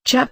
CHAP.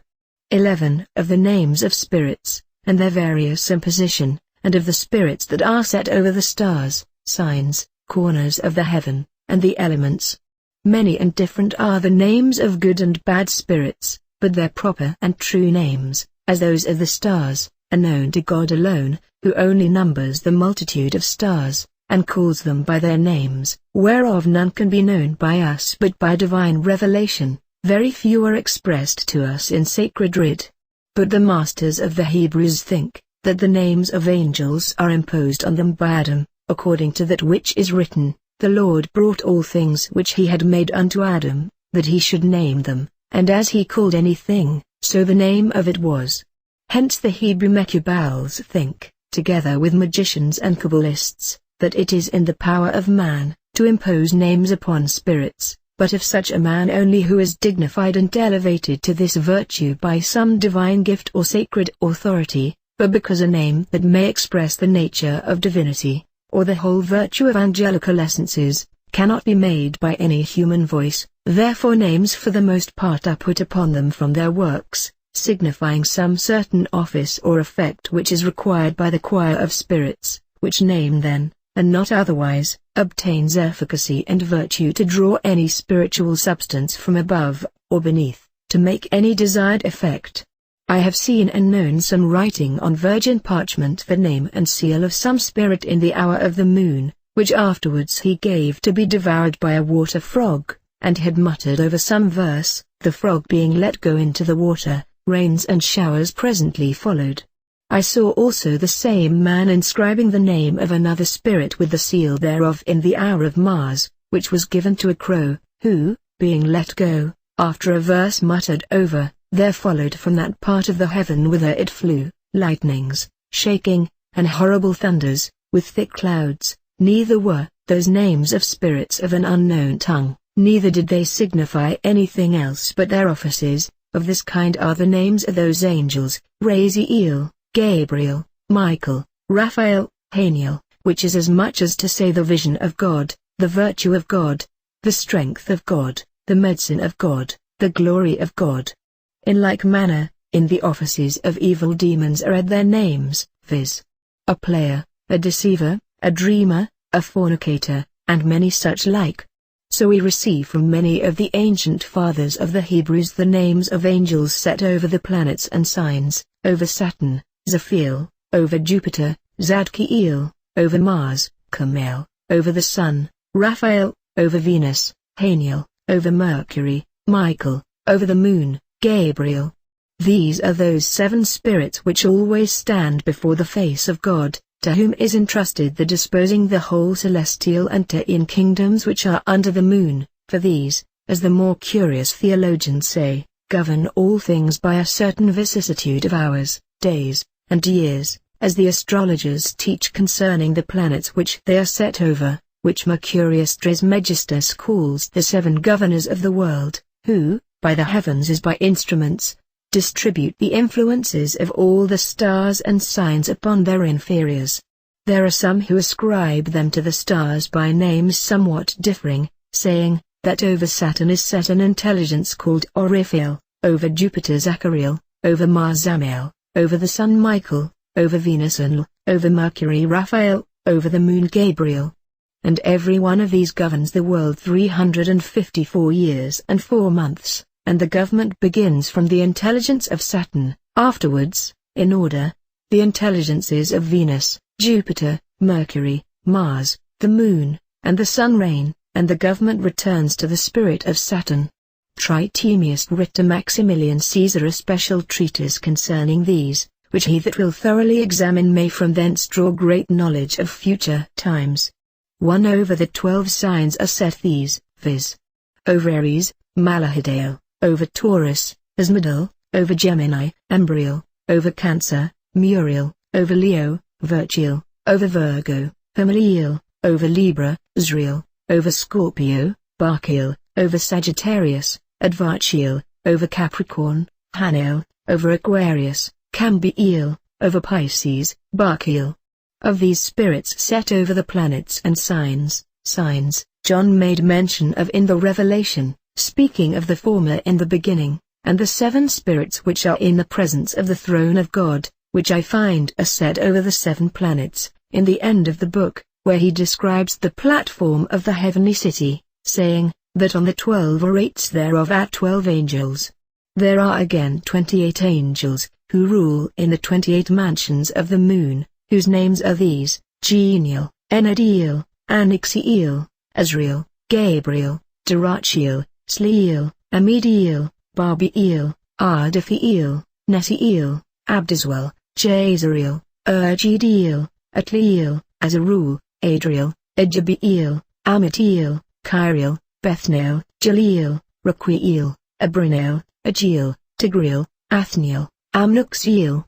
11. Of the names of spirits, and their various imposition, and of the spirits that are set over the stars, signs, corners of the heaven, and the elements. Many and different are the names of good and bad spirits, but their proper and true names, as those of the stars, are known to God alone, who only numbers the multitude of stars, and calls them by their names, whereof none can be known by us but by divine revelation. Very few are expressed to us in sacred writ. But the masters of the Hebrews think that the names of angels are imposed on them by Adam, according to that which is written, "The Lord brought all things which he had made unto Adam, that he should name them, and as he called anything, so the name of it was." Hence the Hebrew Mechubals think, together with magicians and Kabbalists, that it is in the power of man to impose names upon spirits, but of such a man only who is dignified and elevated to this virtue by some divine gift or sacred authority, but because a name that may express the nature of divinity, or the whole virtue of angelical essences, cannot be made by any human voice, therefore names for the most part are put upon them from their works, signifying some certain office or effect which is required by the choir of spirits, which name then, and not otherwise, obtains efficacy and virtue to draw any spiritual substance from above, or beneath, to make any desired effect. I have seen and known some writing on virgin parchment the name and seal of some spirit in the hour of the moon, which afterwards he gave to be devoured by a water frog, and had muttered over some verse, the frog being let go into the water, rains and showers presently followed. I saw also the same man inscribing the name of another spirit with the seal thereof in the hour of Mars, which was given to a crow, who, being let go, after a verse muttered over, there followed from that part of the heaven whither it flew, lightnings, shaking, and horrible thunders, with thick clouds. Neither were those names of spirits of an unknown tongue, neither did they signify anything else but their offices. Of this kind are the names of those angels, Raziel, Gabriel, Michael, Raphael, Haniel, which is as much as to say the vision of God, the virtue of God, the strength of God, the medicine of God, the glory of God. In like manner, in the offices of evil demons are read their names, viz. a player, a deceiver, a dreamer, a fornicator, and many such like. So we receive from many of the ancient fathers of the Hebrews the names of angels set over the planets and signs, over Saturn, Zephiel, over Jupiter, Zadkiel, over Mars, Camel, over the Sun, Raphael, over Venus, Haniel, over Mercury, Michael, over the Moon, Gabriel. These are those 7 spirits which always stand before the face of God, to whom is entrusted the disposing the whole celestial and terrestrial kingdoms which are under the moon, for these, as the more curious theologians say, govern all things by a certain vicissitude of hours, days, and years, as the astrologers teach concerning the planets which they are set over, which Mercurius Trismegistus calls the 7 governors of the world, who, by the heavens as by instruments, distribute the influences of all the stars and signs upon their inferiors. There are some who ascribe them to the stars by names somewhat differing, saying, that over Saturn is set an intelligence called Oriphael, over Jupiter Zachariel, over Mars Zamiel, over the Sun Michael, over Venus Enlil, over Mercury Raphael, over the Moon Gabriel. And every one of these governs the world 354 years and 4 months, and the government begins from the intelligence of Saturn, afterwards, in order, the intelligences of Venus, Jupiter, Mercury, Mars, the Moon, and the Sun reign, and the government returns to the spirit of Saturn. Tritemius writ to Maximilian Caesar a special treatise concerning these, which he that will thoroughly examine may from thence draw great knowledge of future times. 1 Over the 12 signs are set these, viz. over Aries, Malahidale, over Taurus, Asmodel, over Gemini, Umbriel, over Cancer, Muriel, over Leo, Virgil, over Virgo, Hermeliel, over Libra, Israel, over Scorpio, Barchiel, over Sagittarius, Advarchiel, over Capricorn, Haniel, over Aquarius, Cambiel, over Pisces, Barchiel. Of these spirits set over the planets and signs, John made mention of in the Revelation, speaking of the former in the beginning, and the 7 spirits which are in the presence of the throne of God, which I find are set over the 7 planets, in the end of the book, where he describes the platform of the heavenly city, saying, that on the 12 orates thereof are 12 angels. There are again 28 angels, who rule in the 28 mansions of the moon, whose names are these: Genial, Enadiel, Anixiel, Azrael, Gabriel, Darachiel, Sliel, Amidiel, Barbiel, Ardiphiel, Nesiel, Abdiswel, Jezreel, Urgidiel, Atliel, Azarul, Adriel, Ejabiel, Amitiel, Kyriel, Bethnael, Jaleel, Raquiel, Abrinel, Agiel, Tigriel, Athniel, Amnuxiel.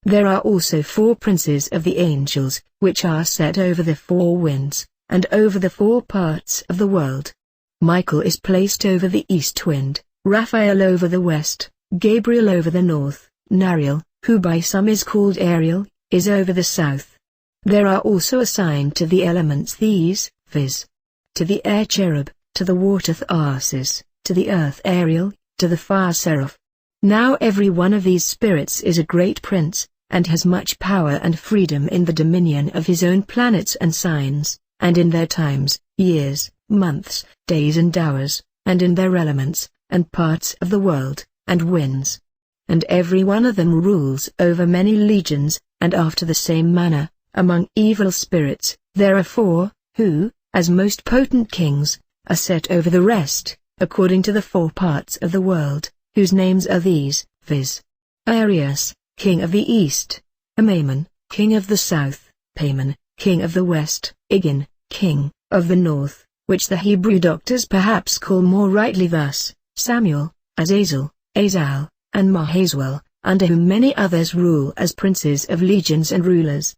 There are also 4 princes of the angels, which are set over the 4 winds, and over the 4 parts of the world. Michael is placed over the east wind, Raphael over the west, Gabriel over the north, Nariel, who by some is called Ariel, is over the south. There are also assigned to the elements these, viz. To the air cherub, to the water Tharsis, to the earth Ariel, to the fire Seraph. Now every one of these spirits is a great prince, and has much power and freedom in the dominion of his own planets and signs, and in their times, years, months, days and hours, and in their elements, and parts of the world, and winds. And every one of them rules over many legions, and after the same manner, among evil spirits, there are 4, who, as most potent kings, are set over the rest, according to the 4 parts of the world, whose names are these, viz. Arius, king of the east; Amaman, king of the south; Paimon, king of the west; Igin, king of the north, which the Hebrew doctors perhaps call more rightly thus, Samuel, Azazel, Azal, and Mahazwel, under whom many others rule as princes of legions and rulers.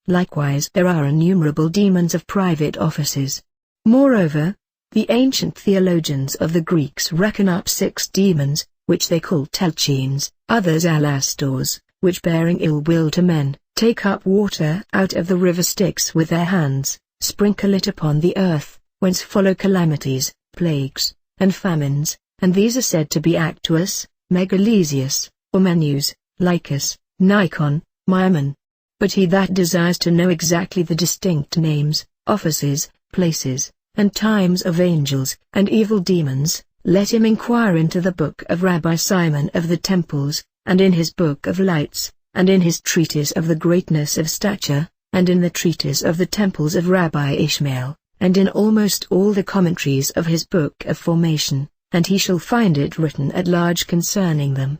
Likewise there are innumerable demons of private offices. Moreover, the ancient theologians of the Greeks reckon up 6 demons, which they call Telchines, others Alastors, which bearing ill will to men, take up water out of the river Styx with their hands, sprinkle it upon the earth, whence follow calamities, plagues, and famines, and these are said to be Actus, Megalesius, Ormenus, Lycus, Nikon, Maimon. But he that desires to know exactly the distinct names, offices, places, and times of angels and evil demons, let him inquire into the book of Rabbi Simon of the Temples, and in his book of Lights, and in his treatise of the greatness of stature, and in the treatise of the temples of Rabbi Ishmael, and in almost all the commentaries of his book of Formation, and he shall find it written at large concerning them.